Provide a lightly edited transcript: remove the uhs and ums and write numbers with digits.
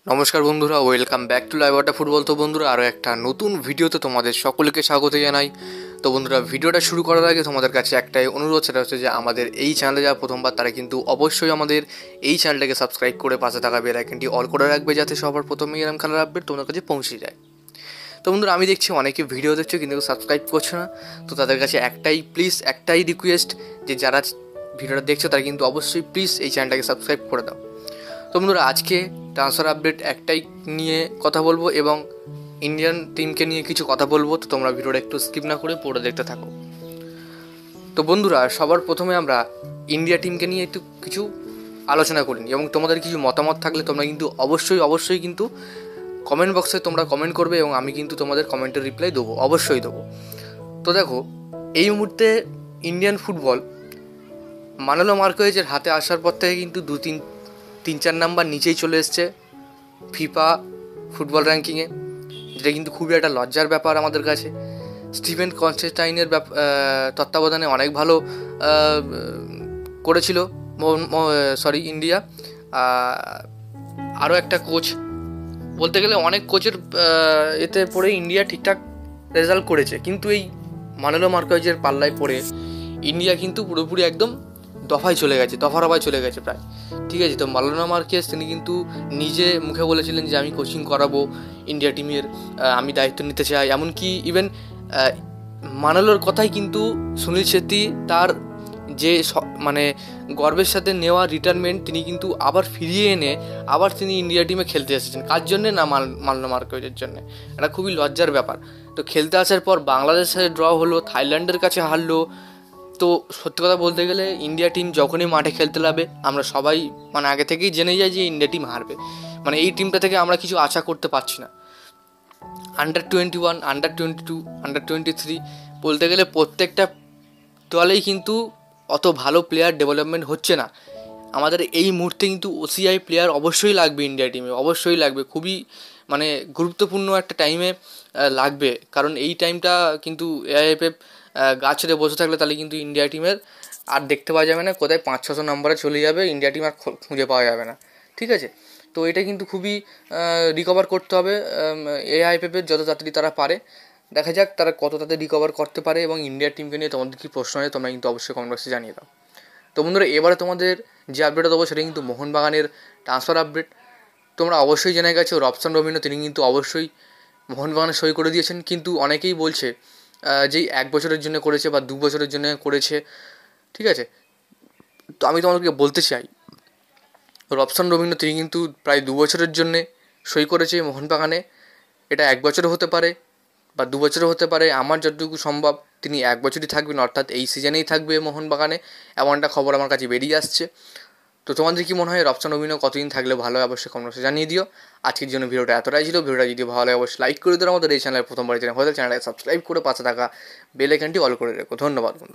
নমস্কার বন্ধুরা, welcome back to live water football. তো বন্ধুরা, আরও একটা নতুন ভিডিওতে তোমাদের সকলকে স্বাগত জানাই। তো বন্ধুরা, ভিডিওটা শুরু করার আগে তোমাদের কাছে একটাই অনুরোধ, সেটা হচ্ছে যে আমাদের এই চ্যানেলে যারা প্রথমবার তারা কিন্তু অবশ্যই আমাদের এই চ্যানেলটাকে সাবস্ক্রাইব করে পাশে থাকা বেল আইকনটি অল করে রাখবে, যাতে সবার প্রথমেই এরকম খেলার আপডেট তোমাদের কাছে পৌঁছে যায়। তো বন্ধুরা, আমি দেখছি অনেকে ভিডিও দেখছো কিন্তু সাবস্ক্রাইব করছে না। তো তাদের কাছে একটাই রিকোয়েস্ট, যে যারা ভিডিওটা দেখছো তারা কিন্তু অবশ্যই প্লিজ এই চ্যানেলটাকে সাবস্ক্রাইব করে দাও। তো বন্ধুরা, আজকে ট্রান্সফার আপডেট একটাই নিয়ে কথা বলবো এবং ইন্ডিয়ান টিমকে নিয়ে কিছু কথা বলবো। তো তোমরা ভিডিওটা একটু স্কিপ না করে পুরো দেখতে থাকো। তো বন্ধুরা, সবার প্রথমে আমরা ইন্ডিয়া টিমকে নিয়ে একটু কিছু আলোচনা করি এবং তোমাদের কিছু মতামত থাকলে তোমরা কিন্তু অবশ্যই কিন্তু কমেন্ট বক্সে তোমরা কমেন্ট করবে এবং আমি কিন্তু তোমাদের কমেন্টের রিপ্লাই দেবো, অবশ্যই দেবো। তো দেখো, এই মুহূর্তে ইন্ডিয়ান ফুটবল মানলো মার্কোয়েজের হাতে আসার পর থেকে কিন্তু তিন চার নাম্বার নিচেই চলে এসছে ফিফা ফুটবল র্যাঙ্কিংয়ে, যেটা কিন্তু খুবই একটা লজ্জার ব্যাপার আমাদের কাছে। স্টিভেন কনস্টেন্টাইনের তত্ত্বাবধানে অনেক ভালো করেছিল ইন্ডিয়া। আরও একটা কোচ, বলতে গেলে অনেক কোচের এতে পড়ে ইন্ডিয়া ঠিকঠাক রেজাল্ট করেছে, কিন্তু এই মানলো মার্কোয়েজের পাল্লায় পড়ে ইন্ডিয়া কিন্তু পুরোপুরি একদম দফায় চলে গেছে প্রায়। ঠিক আছে, তো মানলো মার্কেজ তিনি কিন্তু নিজে মুখে বলেছিলেন যে আমি কোচিং করাবো ইন্ডিয়া টিমের, আমি দায়িত্ব নিতে চাই। এমনকি ইভেন মানলোর কথাই কিন্তু সুনীল ছেত্রী তার যে মানে গর্বের সাথে নেওয়া রিটায়ারমেন্ট তিনি কিন্তু আবার ফিরিয়ে এনে আবার তিনি ইন্ডিয়া টিমে খেলতে এসেছেন। কার জন্যে? না, মানলো মার্কোয়েজের জন্য। এটা খুবই লজ্জার ব্যাপার। তো খেলতে আসার পর বাংলাদেশের সাথে ড্র হলো, থাইল্যান্ডের কাছে হারলো। তো সত্যি কথা বলতে গেলে ইন্ডিয়া টিম যখনই মাঠে খেলতে লাগবে আমরা সবাই আগে থেকেই জেনে যাই যে ইন্ডিয়া টিম হারবে। এই টিমটা থেকে আমরা কিছু আশা করতে পারছি না। আন্ডার-21, আন্ডার-22, আন্ডার-23 বলতে গেলে প্রত্যেকটা দলেই কিন্তু অত ভালো প্লেয়ার ডেভেলপমেন্ট হচ্ছে না। আমাদের এই মুহূর্তে কিন্তু ওসিআই প্লেয়ার অবশ্যই লাগবে ইন্ডিয়া টিমে, অবশ্যই লাগবে। খুবই গুরুত্বপূর্ণ একটা টাইমে লাগবে, কারণ এই টাইমটা কিন্তু এআইএফএফ গা ছেড়ে বসে থাকলে তাহলে কিন্তু ইন্ডিয়া টিমের আর দেখতে পাওয়া যাবে না, কোথায় 500-600 নম্বরে চলে যাবে, ইন্ডিয়া টিম আর খুঁজে পাওয়া যাবে না। ঠিক আছে, তো এটা কিন্তু খুবই রিকভার করতে হবে এআইএফএফের যত তাড়াতাড়ি তারা পারে। দেখা যাক তারা কত তাড়াতাড়ি রিকভার করতে পারে। এবং ইন্ডিয়ার টিমকে নিয়ে তোমাদের কী প্রশ্ন হয় তোমরা কিন্তু অবশ্যই কমেন্ট বক্সে জানিয়ে দাও। তো বন্ধুরা, এবারে তোমাদের যে আপডেটটা দেবো সেটা কিন্তু মোহনবাগানের ট্রান্সফার আপডেট। তোমরা অবশ্যই জেনে গেছো রবসন রবিনো তিনি কিন্তু অবশ্যই মোহনবাগানে সই করে দিয়েছেন, কিন্তু অনেকেই বলছে যে 1 বছরের জন্য করেছে বা 2 বছরের জন্য করেছে। ঠিক আছে, তো আমি তোমাদেরকে বলতে চাই রবসন রবিনো তিনি কিন্তু প্রায় 2 বছরের জন্যে সই করেছে মোহনবাগানে। এটা 1 বছরও হতে পারে বা 2 বছরও হতে পারে। আমার যতটুকু সম্ভব তিনি 1 বছরই থাকবেন, অর্থাৎ এই সিজনেই থাকবে মোহনবাগানে, এমন একটা খবর আমার কাছে বেরিয়ে আসছে। তো তোমাদের কি মনে হয় রবসন রবিনো কতদিন থাকলে ভালো হয়? অবশ্যই কমেন্ট বক্সে জানিয়ে দিও। আজকের জন্য ভিডিওটা এতটাই ছিল। ভিডিওটা যদি ভালো হয় অবশ্যই লাইক করে দিও। আমাদের এই চ্যানেলের প্রথমবার চ্যানেলটাকে সাবস্ক্রাইব করে পাশে থাকা বেল আইকনটি অল করে রেখো। ধন্যবাদ বন্ধু।